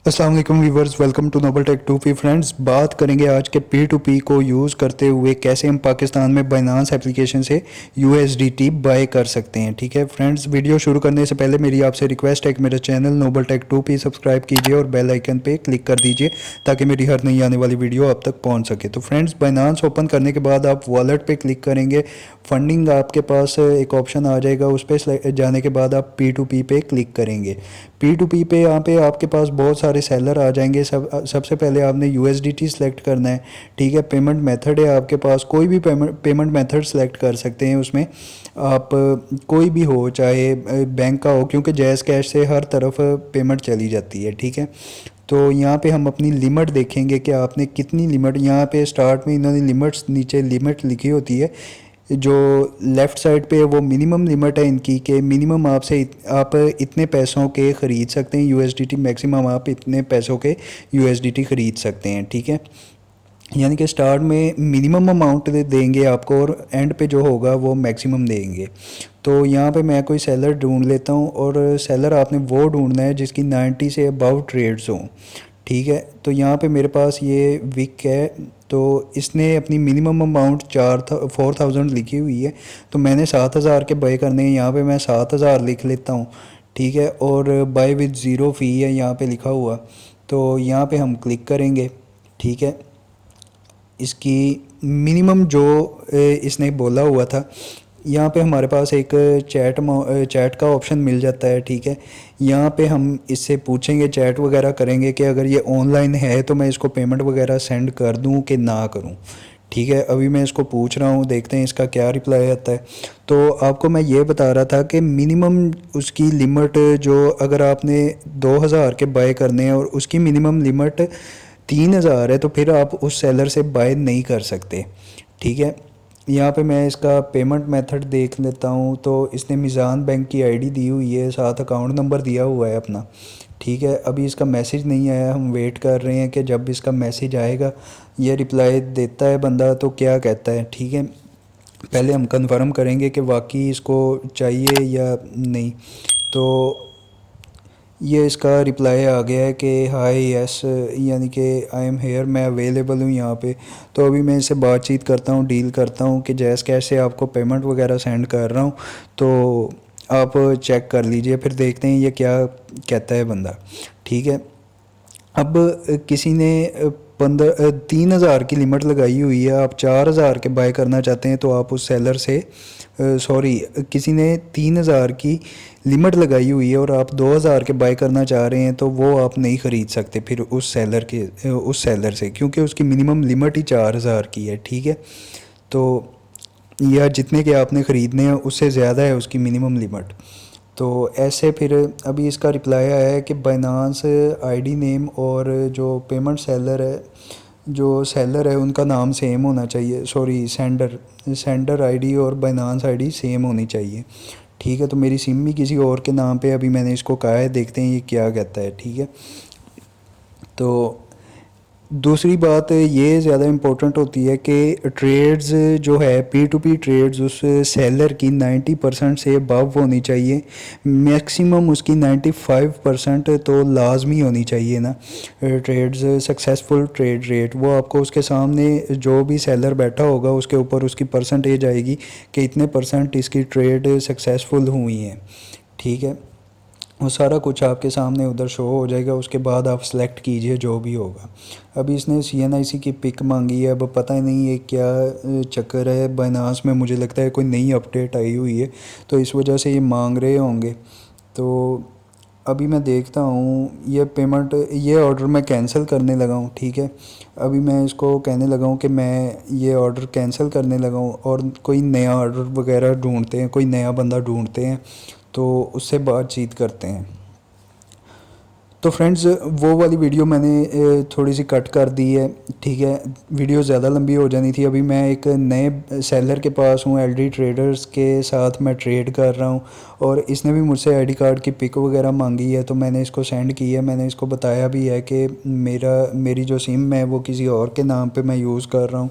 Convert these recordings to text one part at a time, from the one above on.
अस्सलाम वालेकुम viewers, welcome to Noble Tech 2P friends. बात करेंगे आज के P2P को यूज़ करते हुए कैसे हम पाकिस्तान में बाइनांस एप्लीकेशन से USDT बाय कर सकते हैं। ठीक है फ्रेंड्स, वीडियो शुरू करने से पहले मेरी आपसे रिक्वेस्ट है कि मेरा channel Nobel Tech 2P subscribe कीजिए और बेल आइकन पे क्लिक कर दीजिए ताकि मेरी हर नई आने वाली वीडियो आप तक पहुँच सके। तो फ्रेंड्स, बाइनांस ओपन करने के बाद आप वॉलेट पर क्लिक करेंगे, फंडिंग आपके पास एक ऑप्शन आ जाएगा, उस पर जाने के बाद आप P2P पे क्लिक करेंगे। P2P पे यहाँ पे आपके पास बहुत सारे सेलर आ जाएंगे। सबसे पहले आपने USDT सेलेक्ट करना है। ठीक है, पेमेंट मेथड है आपके पास, कोई भी पेमेंट मेथड सेलेक्ट कर सकते हैं। उसमें आप कोई भी हो, चाहे बैंक का हो, क्योंकि जैज़ कैश से हर तरफ पेमेंट चली जाती है। ठीक है, तो यहाँ पे हम अपनी लिमिट देखेंगे कि आपने कितनी लिमिट, यहाँ पे स्टार्ट में इन्होंने लिमिट्स, नीचे लिमिट लिखी होती है, जो लेफ़्ट साइड पे वो मिनिमम लिमिट है इनकी कि मिनिमम आप इतने पैसों के ख़रीद सकते हैं USDT, मैक्सिमम आप इतने पैसों के USDT ख़रीद सकते हैं। ठीक है, यानी कि स्टार्ट में मिनिमम अमाउंट देंगे आपको और एंड पे जो होगा वो मैक्सिमम देंगे। तो यहाँ पे मैं कोई सेलर ढूंढ लेता हूँ, और सेलर आपने वो ढूंढना है जिसकी 90 से अबव ट्रेड्स हों। ठीक है, तो यहाँ पे मेरे पास ये विक है, तो इसने अपनी मिनिमम अमाउंट 4,000 लिखी हुई है, तो मैंने 7,000 के बाय करने हैं। यहाँ पे मैं 7,000 लिख लेता हूँ। ठीक है, और बाय विद ज़ीरो फ़ी है यहाँ पे लिखा हुआ, तो यहाँ पे हम क्लिक करेंगे। ठीक है, इसकी मिनिमम जो इसने बोला हुआ था, यहाँ पे हमारे पास एक चैट का ऑप्शन मिल जाता है। ठीक है, यहाँ पे हम इससे पूछेंगे, चैट वगैरह करेंगे कि अगर ये ऑनलाइन है तो मैं इसको पेमेंट वगैरह सेंड कर दूँ कि ना करूँ। ठीक है, अभी मैं इसको पूछ रहा हूँ, देखते हैं इसका क्या रिप्लाई आता है। तो आपको मैं ये बता रहा था कि मिनिमम उसकी लिमिट, जो अगर आपने 2,000 के बाय करने हैं और उसकी मिनिमम लिमिट 3,000 है, तो फिर आप उस सेलर से बाय नहीं कर सकते। ठीक है, यहाँ पे मैं इसका पेमेंट मेथड देख लेता हूँ, तो इसने मीज़ान बैंक की आईडी दी हुई है, साथ अकाउंट नंबर दिया हुआ है अपना। ठीक है, अभी इसका मैसेज नहीं आया, हम वेट कर रहे हैं कि जब इसका मैसेज आएगा, ये रिप्लाई देता है बंदा तो क्या कहता है। ठीक है, पहले हम कंफर्म करेंगे कि वाकई इसको चाहिए या नहीं। तो ये इसका रिप्लाई आ गया है कि हाय यस, यानी कि आई एम हेयर, मैं अवेलेबल हूँ यहाँ पे। तो अभी मैं इससे बातचीत करता हूँ, डील करता हूँ कि जैज़ कैश से आपको पेमेंट वगैरह सेंड कर रहा हूँ, तो आप चेक कर लीजिए, फिर देखते हैं ये क्या कहता है बंदा। ठीक है, अब किसी ने 3,000 की लिमिट लगाई हुई है, आप 4,000 के बाय करना चाहते हैं, तो आप उस सेलर से किसी ने 3,000 की लिमिट लगाई हुई है और आप 2,000 के बाय करना चाह रहे हैं, तो वो आप नहीं ख़रीद सकते फिर उस सेलर से, क्योंकि उसकी मिनिमम लिमिट ही 4,000 की है। ठीक है, तो या जितने के आपने ख़रीदने हैं उससे ज़्यादा है उसकी मिनिमम लिमिट। तो ऐसे फिर अभी इसका रिप्लाई आया है कि बाइनांस आईडी नेम और जो पेमेंट सेलर है उनका नाम सेम होना चाहिए, सेंडर आईडी और बाइनांस आईडी सेम होनी चाहिए। ठीक है, तो मेरी सिम भी किसी और के नाम पे अभी मैंने इसको कहा है, देखते हैं ये क्या कहता है। ठीक है, तो दूसरी बात ये ज़्यादा इम्पोर्टेंट होती है कि ट्रेड्स जो है P2P ट्रेड्स उस सेलर की 90% से अबव होनी चाहिए, मैक्सिमम उसकी 95% तो लाजमी होनी चाहिए ना। ट्रेड्स सक्सेसफुल ट्रेड रेट, वो आपको उसके सामने जो भी सेलर बैठा होगा उसके ऊपर उसकी परसेंटेज आएगी कि इतने % इसकी ट्रेड सक्सेसफुल हुई हैं। ठीक है, वो सारा कुछ आपके सामने उधर शो हो जाएगा, उसके बाद आप सेलेक्ट कीजिए जो भी होगा। अभी इसने CNIC की पिक मांगी है, अब पता ही नहीं है क्या चक्कर है बाइनांस में, मुझे लगता है कोई नई अपडेट आई हुई है तो इस वजह से ये मांग रहे होंगे। तो अभी मैं देखता हूँ ये ऑर्डर मैं कैंसिल करने लगा हूँ। ठीक है, अभी मैं इसको कहने लगा हूँ कि मैं ये ऑर्डर कैंसिल करने लगा हूँ और कोई नया ऑर्डर वगैरह ढूंढते हैं, कोई नया बंदा ढूंढते हैं, तो उससे बातचीत करते हैं। तो फ्रेंड्स, वो वाली वीडियो मैंने थोड़ी सी कट कर दी है। ठीक है, वीडियो ज़्यादा लंबी हो जानी थी। अभी मैं एक नए सेलर के पास हूँ, LD ट्रेडर्स के साथ मैं ट्रेड कर रहा हूँ, और इसने भी मुझसे ID कार्ड की पिक वगैरह मांगी है, तो मैंने इसको सेंड की है। मैंने इसको बताया भी है कि मेरी जो सिम है वो किसी और के नाम पे मैं यूज़ कर रहा हूँ,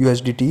USDT